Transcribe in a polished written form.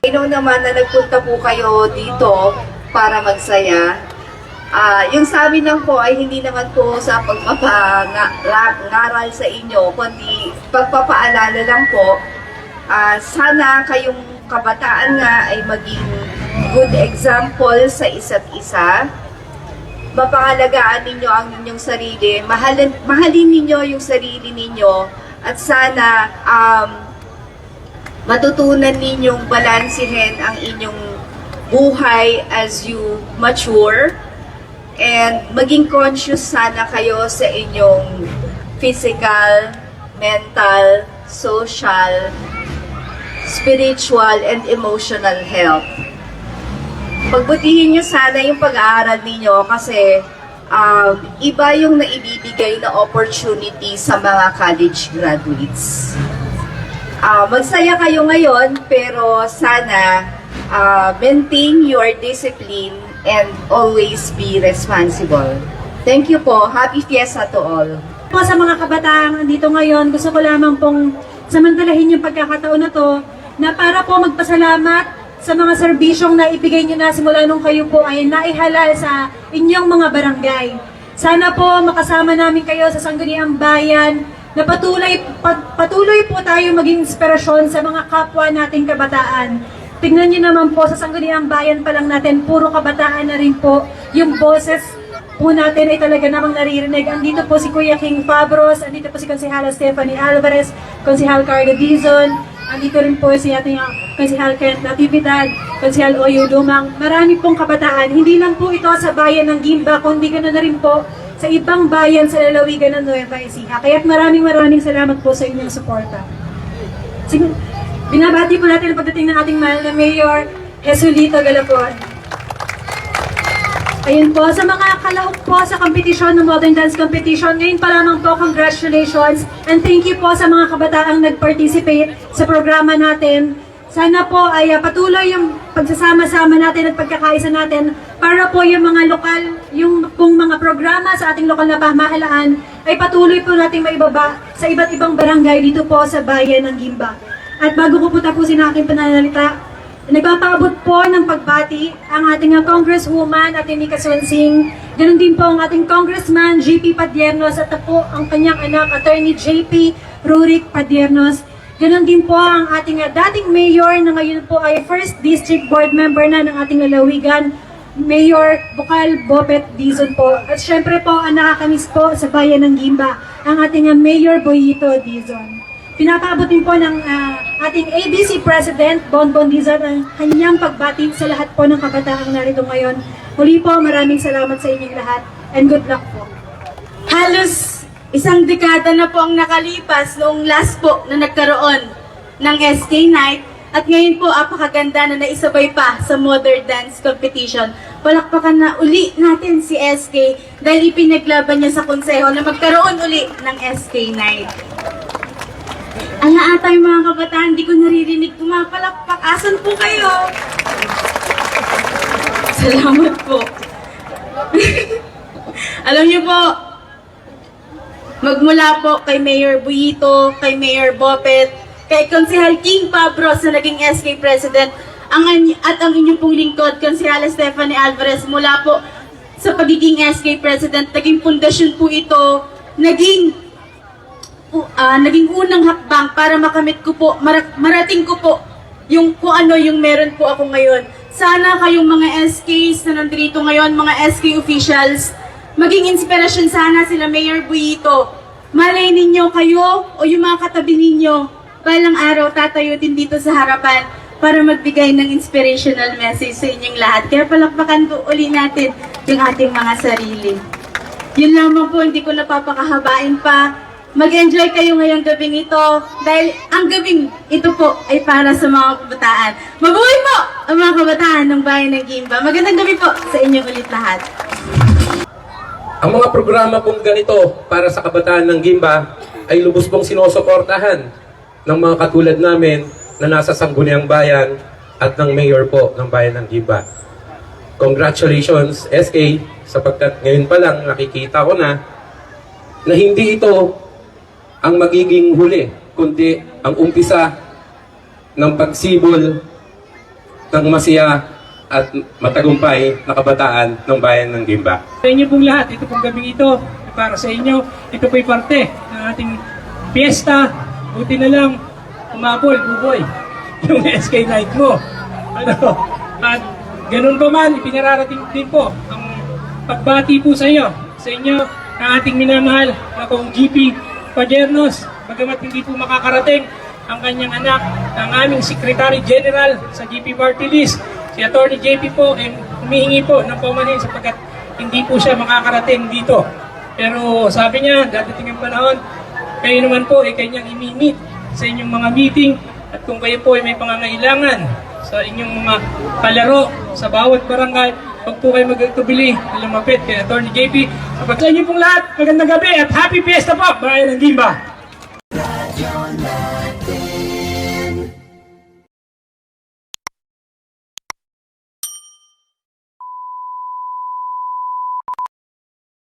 I know naman na nagpunta po kayo dito para magsaya. Yung sa amin lang po ay hindi naman po sa pagpapangaral sa inyo, kundi pagpapaalala lang po. Sana kayong kabataan nga ay maging good example sa isa't isa. Mapangalagaan ninyo ang inyong sarili, mahalin ninyo yung sarili ninyo, at sana matutunan ninyong balansihin ang inyong buhay as you mature, and maging conscious sana kayo sa inyong physical, mental, social, spiritual, and emotional health. Pagbutihin nyo sana yung pag-aaral ninyo kasi iba yung naibibigay na opportunity sa mga college graduates. Magsaya kayo ngayon, pero sana maintain your discipline and always be responsible. Thank you po. Happy Fiesta to all. Sa mga kabataan dito ngayon, gusto ko lamang pong samantalahin yung pagkakataon na to na para po magpasalamat sa mga serbisyong na ibigay nyo na simula nung kayo po ay naihalal sa inyong mga barangay. Sana po makasama namin kayo sa Sangguniang Bayan na patuloy po tayo maging inspirasyon sa mga kapwa nating kabataan. Tingnan niyo naman po sa Sangguniang Bayan pa lang natin, puro kabataan na rin po. Yung boses po natin ay talaga namang naririnig. Andito po si Kuya King Fabros, andito po si Konsehala Stephanie Alvarez, Konsehal Carla Dizon, andito rin po si ating Konsehal Kent Natividad, Konsehal Oyo Lumang. Marami pong kabataan, hindi lang po ito sa bayan ng Gimba, kundi ganoon na rin po sa ibang bayan sa lalawigan ng Nueva Ecija. Kaya't maraming salamat po sa inyong suporta. Binabati po natin ang pagdating ng ating mahal na Mayor, Jesulito Galapon. Ayun po, sa mga kalaok po sa kompetisyon ng Modern Dance Competition, ngayon pa lamang po, congratulations and thank you po sa mga kabataang nag-participate sa programa natin. Sana po ay patuloy yung pagsasama-sama natin at pagkakaisa natin para po yung mga lokal, yung pong mga programa sa ating lokal na pamahalaan ay patuloy po nating maibaba sa iba't ibang barangay dito po sa bayan ng Gimba. At bago ko po tapusin ang aking pananalita, nagpapaabot po ng pagbati ang ating Congresswoman at Nika Swansing, ganoon din po ang ating Congressman JP Padiernos at po ang kanyang anak, Attorney JP Rurik Padiernos. Ganon din po ang ating dating mayor na ngayon po ay First District Board Member na ng ating lalawigan, Mayor Bukal Bopet Dizon po. At syempre po ang nakakamiss po sa bayan ng Gimba, ang ating Mayor Boyito Dizon. Pinapaabot din po ng ating ABC President Bonbon Dizon ang kanyang pagbati sa lahat po ng kabataang narito ngayon. Muli po, maraming salamat sa inyong lahat and good luck po. Halos isang dekada na po ang nakalipas noong last po na nagkaroon ng SK Night at ngayon po apakaganda na naisabay pa sa Modern Dance Competition. Palakpakan na uli natin si SK dahil ipinaglaban niya sa konseho na magkaroon uli ng SK Night. Ala ata yung mga kabataan, di ko naririnig pumapalakpak. Asan po kayo? Salamat po. Alam niyo po, magmula po kay Mayor Boyito, kay Mayor Bopet, kay Konsehal King Fabros na naging SK President, at ang inyong pong lingkod, Konsehala Stephanie Alvarez, mula po sa pagiging SK President, naging pundasyon po ito, naging unang hakbang para makamit ko po, marating ko po yung kung ano yung meron po ako ngayon. Sana kayong mga SKs na nandito ngayon, mga SK officials, maging inspirasyon sana sila Mayor Boyito. Malay ninyo kayo o yung mga katabi ninyo, balang araw tatayo din dito sa harapan para magbigay ng inspirational message sa inyong lahat. Kaya palakpakan po uli natin yung ating mga sarili. Yun lamang po, hindi ko napapakahabain pa. Mag-enjoy kayo ngayong gabing ito dahil ang gabing ito po ay para sa mga kabataan. Mabuhay po ang mga kabataan ng bayan ng Gimba. Magandang gabi po sa inyong ulit lahat. Ang mga programa pong ganito para sa kabataan ng Gimba ay lubos pong sinusuportahan ng mga katulad namin na nasa Sangguniang Bayan at ng Mayor po ng Bayan ng Gimba. Congratulations SK sapagkat ngayon pa lang nakikita ko na hindi ito ang magiging huli, kundi ang umpisa ng pagsibol ng masaya at matagumpay na kabataan ng bayan ng Gimba. Sa inyo pong lahat, ito pong gabing ito, para sa inyo, ito po'y parte ng ating fiesta. Buti na lang, umabol, buboy, yung SK night mo. At ganun pa man, ipinararating din po ang pagbati po sa inyo, ang ating minamahal na kong GP Pajernos, bagamat hindi po makakarating ang kanyang anak, ang aming Secretary General sa GP Party List, si Atty. JP po, humihingi po ng paumanhin sapagkat hindi po siya makakarating dito. Pero sabi niya, dadating ang panahon, kayo naman po ay kanyang imi-meet sa inyong mga meeting at kung kayo po ay may pangangailangan sa inyong mga kalaro sa bawat barangay, huwag po kayo magtubili na lumapit kay Atty. JP. Sa inyo pong lahat, magandang gabi at happy fiesta po, bayan ng Gimba!